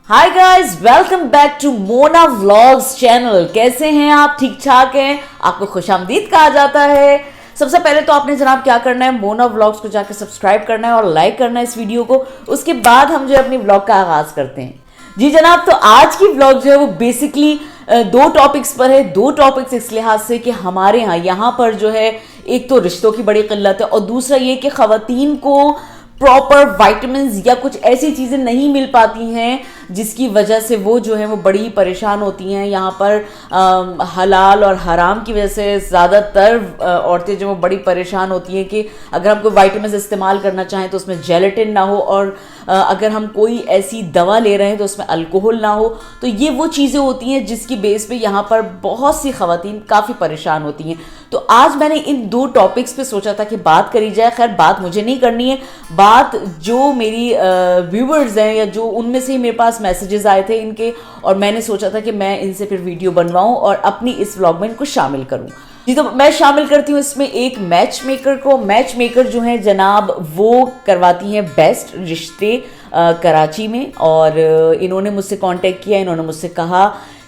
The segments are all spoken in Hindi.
Hi guys, welcome back to Mona vlogs channel. कैसे हैं आप? ठीक ठाक हैं? आपको खुशामदीद कहा जाता है। सबसे पहले तो आपने जनाब क्या करना है, मोना व्लॉग्स को जाकर सब्सक्राइब करना है और लाइक करना है इस वीडियो को। उसके बाद हम जो है अपनी व्लॉग का आगाज करते हैं। जी जनाब, तो आज की व्लॉग जो है वो बेसिकली दो टॉपिक्स पर है। दो टॉपिक्स इस लिहाज से कि हमारे यहाँ पर जो है एक तो रिश्तों की बड़ी किल्लत है और दूसरा ये कि खवातीन को प्रॉपर वाइटामिन या कुछ ऐसी चीज़ें नहीं मिल पाती हैं जिसकी वजह से वो जो है वो बड़ी ही परेशान होती हैं। यहाँ पर हलाल और हराम की वजह से ज़्यादातर औरतें जो वो बड़ी परेशान होती हैं कि अगर हम कोई वाइटामिन इस्तेमाल करना चाहें तो उसमें जेलेटिन ना हो, और अगर हम कोई ऐसी दवा ले रहे हैं तो उसमें अल्कोहल ना हो। तो ये वो चीज़ें होती हैं जिसकी बेस पे यहाँ पर बहुत सी खवातीन काफ़ी परेशान होती हैं। तो आज मैंने इन दो टॉपिक्स पे सोचा था कि बात करी जाए। खैर, बात मुझे नहीं करनी है, बात जो मेरी व्यूवर्स हैं या जो उनमें से ही मेरे पास मैसेजेस आए थे इनके, और मैंने सोचा था कि मैं इनसे फिर वीडियो बनवाऊं और अपनी इस व्लॉग में इनको शामिल करूं। जी, तो मैं शामिल करती हूँ इसमें एक मैच मेकर को। मैच मेकर जो है जनाब वो करवाती हैं बेस्ट रिश्ते कराची में, और इन्होंने मुझसे कांटेक्ट किया। इन्होंने मुझसे कहा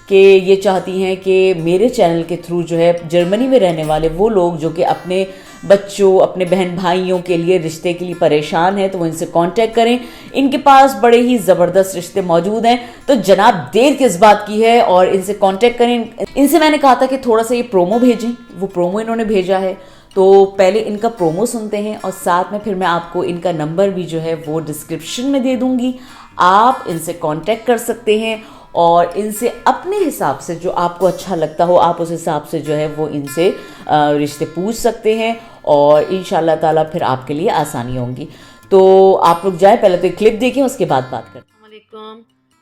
कि ये चाहती हैं कि मेरे चैनल के थ्रू जो है जर्मनी में रहने वाले वो लोग जो कि अपने बच्चों, अपने बहन भाइयों के लिए रिश्ते के लिए परेशान हैं तो वो इनसे कांटेक्ट करें। इनके पास बड़े ही ज़बरदस्त रिश्ते मौजूद हैं। तो जनाब देर किस बात की है, और इनसे कांटेक्ट करें। इनसे मैंने कहा था कि थोड़ा सा ये प्रोमो भेजें, वो प्रोमो इन्होंने भेजा है। तो पहले इनका प्रोमो सुनते हैं और साथ में फिर मैं आपको इनका नंबर भी जो है वो डिस्क्रिप्शन में दे दूँगी। आप इनसे कांटेक्ट कर सकते हैं और इनसे अपने हिसाब से जो आपको अच्छा लगता हो आप उस हिसाब से जो है वो इनसे रिश्ते पूछ सकते हैं, और इंशाल्लाह ताला फिर आपके लिए आसानी होंगी। तो आप लोग जाए, पहले तो एक क्लिप देखें, उसके बाद बात करते हैं। वालेकुम,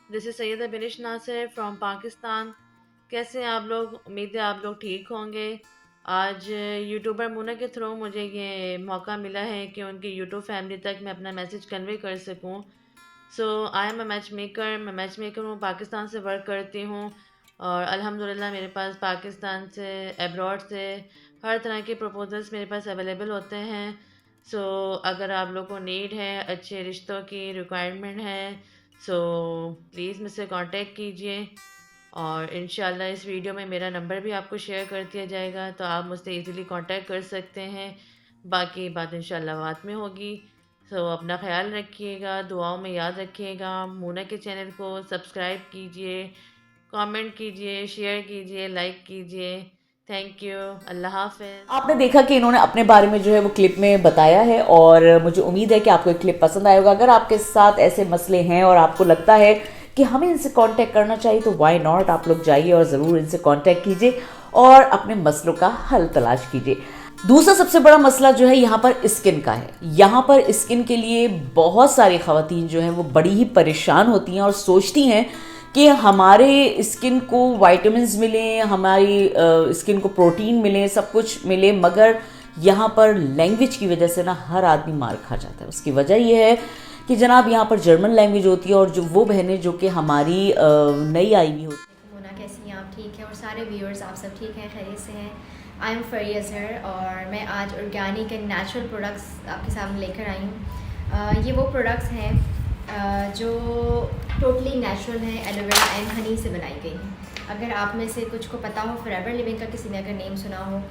this is Syeda Binish Nasir from Pakistan. कैसे हैं आप लोग? उम्मीद है आप लोग ठीक होंगे। आज यूट्यूबर मुना के थ्रू मुझे ये मौका मिला है कि उनकी यूट्यूब फैमिली तक मैं अपना मैसेज कन्वे कर सकूं। So I am a matchmaker. मैं मैच मेकर हूँ, पाकिस्तान से वर्क करती हूँ, और अल्हम्दुलिल्लाह मेरे पास पाकिस्तान से, एब्रॉड से हर तरह के प्रपोजल्स मेरे पास अवेलेबल होते हैं। सो अगर आप लोग को नीड है, अच्छे रिश्तों की रिक्वायरमेंट है, सो प्लीज़ मुझसे कांटेक्ट कीजिए। और इंशाल्लाह इस वीडियो में मेरा नंबर भी आपको शेयर कर दिया जाएगा, तो आप मुझसे इजीली कांटेक्ट कर सकते हैं। बाकी बात इंशाल्लाह बाद में होगी। सो अपना ख्याल रखिएगा, दुआओं में याद रखिएगा। मूना के चैनल को सब्सक्राइब कीजिए, कमेंट कीजिए, शेयर कीजिए, लाइक कीजिए। Thank you. अल्लाह हाफ़िज़। आपने देखा कि इन्होंने अपने बारे में जो है वो क्लिप में बताया है, और मुझे उम्मीद है कि आपको एक क्लिप पसंद आएगा। अगर आपके साथ ऐसे मसले हैं और आपको लगता है कि हमें इनसे कांटेक्ट करना चाहिए तो वाई नॉट, आप लोग जाइए और ज़रूर इनसे कांटेक्ट कीजिए और अपने मसलों का हल तलाश कीजिए। दूसरा सबसे बड़ा मसला जो है यहाँ पर स्किन का है। यहाँ पर स्किन के लिए बहुत सारी खवातीन जो हैं वो बड़ी ही परेशान होती हैं और सोचती हैं कि हमारे स्किन को वाइटामिन्स मिलें, हमारी स्किन को प्रोटीन मिले, सब कुछ मिले, मगर यहाँ पर लैंग्वेज की वजह से ना हर आदमी मार खा जाता है। उसकी वजह यह है कि जनाब यहाँ पर जर्मन लैंग्वेज होती है, और जो वो बहनें जो कि हमारी नई आई हुई होती हैं। मोना कैसी हैं आप? ठीक हैं? और सारे व्यूअर्स आप सब ठीक हैं, खैरियत से हैं? आई एम फरिया सर, और मैं आज ऑर्गेनिक एंड नेचुरल प्रोडक्ट्स आपके सामने लेकर आई हूँ। ये वो प्रोडक्ट्स हैं जो टोटली नेचुरल हैं, एलोवेरा एंड हनी से बनाई गई हैं। अगर आप में से कुछ को पता हो, फॉरएवर लिविंग का किसी ने अगर नेम सुना हो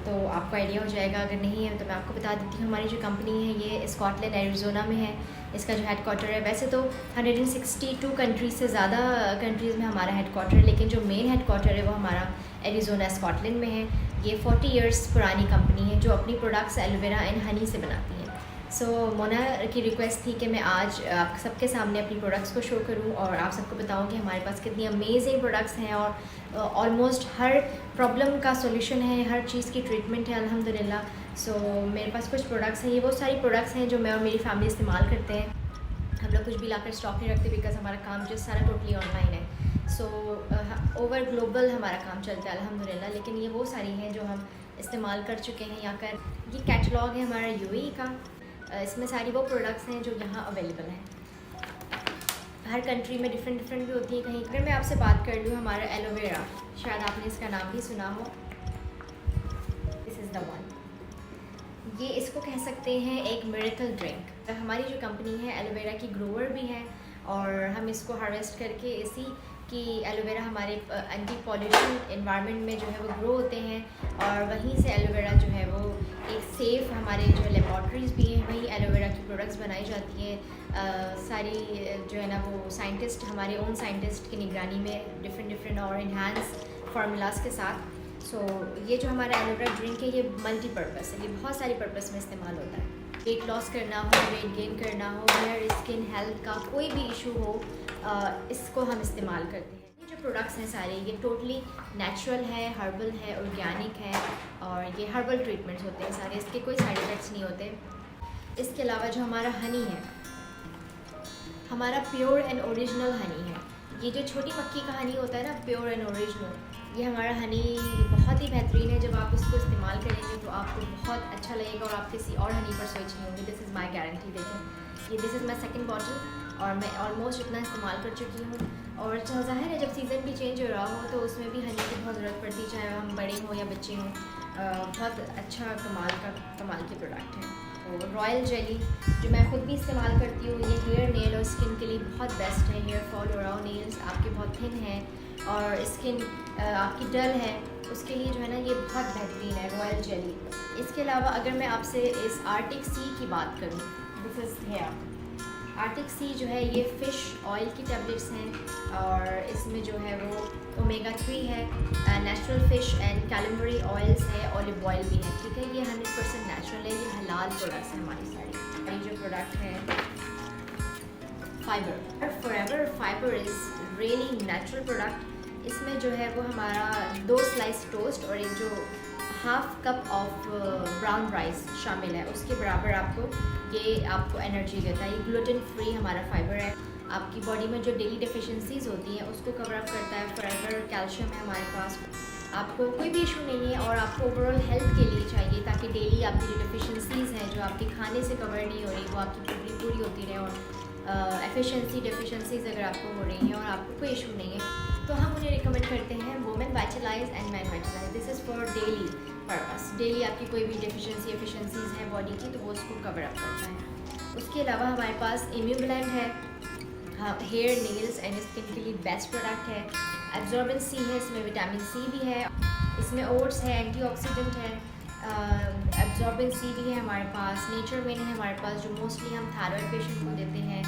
तो आपको आइडिया हो जाएगा। अगर नहीं है तो मैं आपको बता देती हूँ। हमारी जो कंपनी है ये स्कॉटलैंड, एरिज़ोना में है। इसका जो हेडक्वार्टर है, वैसे तो 162 कंट्रीज़ से ज़्यादा कंट्रीज़ में हमारा हेडक्वार्टर है, लेकिन जो मेन हेडक्वार्टर है वो हमारा एरिज़ोना, स्कॉटलैंड में है। ये 40 इयर्स पुरानी कंपनी है जो अपनी प्रोडक्ट्स एलोवेरा एंड हनी से बनाती है। सो मोना की रिक्वेस्ट थी कि मैं आज आप सबके सामने अपनी प्रोडक्ट्स को शो करूं और आप सबको बताऊं कि हमारे पास कितनी अमेजिंग प्रोडक्ट्स हैं, और ऑलमोस्ट हर प्रॉब्लम का सॉल्यूशन है, हर चीज़ की ट्रीटमेंट है अल्हम्दुलिल्लाह। सो मेरे पास कुछ प्रोडक्ट्स हैं, ये वो सारी प्रोडक्ट्स हैं जो मैं और मेरी फैमिली इस्तेमाल करते हैं। हम लोग कुछ भी लाकर स्टॉक नहीं रखते, बिकॉज हमारा काम जो सारा टोटली ऑनलाइन है। सो ओवर ग्लोबल हमारा काम चलता है अल्हम्दुलिल्लाह। लेकिन ये वो सारी हैं जो हम इस्तेमाल कर चुके हैं यहाँ कर। ये कैटलॉग है हमारा यूएई का। इसमें सारी वो प्रोडक्ट्स हैं जो यहाँ अवेलेबल हैं। हर कंट्री में डिफरेंट भी होती हैं कहीं। अगर मैं आपसे बात कर लूँ, हमारा एलोवेरा, शायद आपने इसका नाम भी सुना हो, दिस इज़ द वन। ये इसको कह सकते हैं एक मिरेकल ड्रिंक। हमारी जो कंपनी है एलोवेरा की ग्रोवर भी है और हम इसको हार्वेस्ट करके इसी कि एलोवेरा हमारे एंटी पॉल्यूशन एनवायरनमेंट में जो है वो ग्रो होते हैं, और वहीं से एलोवेरा जो है वो एक सेफ़ हमारे जो लेबॉर्ट्रीज़ भी हैं वहीं एलोवेरा की प्रोडक्ट्स बनाई जाती हैं। सारी जो है ना वो साइंटिस्ट, हमारे ओन साइंटिस्ट की निगरानी में डिफरेंट और इन्हांस फार्मूलाज के साथ। सो ये जो हमारा एलोवेरा ड्रिंक है ये मल्टीपर्पज़ है, ये बहुत सारी पर्पज़ में इस्तेमाल होता है। वेट लॉस करना हो, वेट गेन करना हो, हेयर स्किन हेल्थ का कोई भी इशू हो, इसको हम इस्तेमाल करते हैं। ये जो प्रोडक्ट्स हैं सारे ये टोटली नेचुरल है, हर्बल है, ऑर्गेनिक है, और ये हर्बल ट्रीटमेंट्स होते हैं सारे, इसके कोई साइड इफ़ेक्ट्स नहीं होते। इसके अलावा जो हमारा हनी है, हमारा प्योर एंड ओरिजिनल हनी है। ये जो छोटी मक्खी का हनी होता है ना, प्योर एंड ओरिजिनल, ये हमारा हनी बहुत ही बेहतरीन है। जब आप इसको इस्तेमाल करेंगे तो आपको बहुत अच्छा लगेगा और आप किसी और हनी पर स्विच नहीं होंगे। This is my guarantee. देखें, ये this is my second bottle और मैं ऑलमोस्ट इतना इस्तेमाल कर चुकी हूँ। और ज़ाहिर है जब सीज़न भी चेंज हो रहा हो तो उसमें भी हनी की बहुत ज़रूरत पड़ती है, चाहे हम बड़े हों या बच्चे हों। बहुत अच्छा कमाल की प्रोडक्ट है। तो रॉयल जेली जो मैं ख़ुद भी इस्तेमाल करती हूँ, ये हेयर, नेल और स्किन के लिए बहुत बेस्ट है। हेयर फॉल हो रहा हो, नेल्स आपके बहुत थिन हैं और स्किन आपकी डल है, उसके लिए जो है ना ये बहुत बेहतरीन है रॉयल जेली। इसके अलावा अगर मैं आपसे इस आर्टिक सी की बात करूँ, दिस इज़ हेयर आर्टिक सी जो है ये फ़िश ऑयल की टैबलेट्स हैं और इसमें जो है वो ओमेगा 3 है, natural fish and Calimere oils है, ऑलिव ऑयल भी है। ठीक है, ये 100% नेचुरल है, ये हलाल प्रोडक्ट्स हैं हमारी सारी। ये जो प्रोडक्ट है fibre, forever fibre is really natural product. इसमें जो है वो हमारा 2 स्लाइस टोस्ट और एक जो half cup of brown rice शामिल है, उसके बराबर आपको एनर्जी देता है। ये ग्लूटेन फ्री हमारा फाइबर है, आपकी बॉडी में जो डेली डेफिशिएंसीज होती हैं उसको कवर अप करता है। फाइबर कैल्शियम है हमारे पास, आपको कोई भी इशू नहीं है और आपको ओवरऑल हेल्थ के लिए चाहिए ताकि डेली आपकी जो डेफिशिएंसीज हैं जो आपके खाने से कवर नहीं हो रही वो आपकी पूरी होती रहे, और डेफिशिएंसीज अगर आपको हो रही हैं और आपको कोई इशू नहीं है तो हम उन्हें रिकमेंड करते हैं women vitalise and man vitalise. This is for daily purpose, daily आपकी कोई भी एफिशिएंसीज हैं बॉडी की तो वो उसको कवर अप करता है। उसके अलावा हमारे पास इम्यूब्लेंड है, हेयर, नेल्स एंड स्किन के लिए बेस्ट प्रोडक्ट है। एब्जॉर्बेंट सी है, इसमें विटामिन सी भी है, इसमें ओट्स है, एंटीऑक्सीडेंट है, एब्जॉर्बेंट सी भी है हमारे पास, नेचर में है हमारे पास जो मोस्टली हम थायराइड पेशेंट को देते हैं।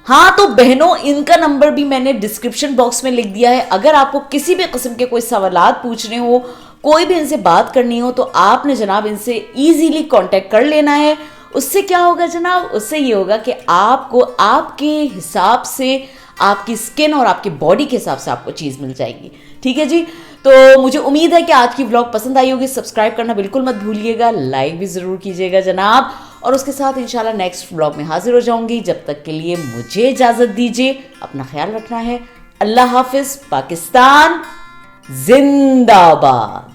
हाँ तो बहनों, इनका नंबर भी मैंने डिस्क्रिप्शन बॉक्स में लिख दिया है। अगर आपको किसी भी किस्म के कोई सवालात पूछने हो, कोई भी इनसे बात करनी हो तो आपने जनाब इनसे इजीली कांटेक्ट कर लेना है। उससे क्या होगा जनाब, उससे ये होगा कि आपको आपके हिसाब से, आपकी स्किन और आपकी बॉडी के हिसाब से आपको चीज़ मिल जाएगी। ठीक है जी, तो मुझे उम्मीद है कि आज की व्लॉग पसंद आई होगी। सब्सक्राइब करना बिल्कुल मत भूलिएगा, लाइक भी ज़रूर कीजिएगा जनाब, और उसके साथ इंशाल्लाह नेक्स्ट व्लॉग में हाजिर हो जाऊंगी। जब तक के लिए मुझे इजाज़त दीजिए, अपना ख्याल रखना है। अल्लाह हाफिज़, पाकिस्तान जिंदाबाद।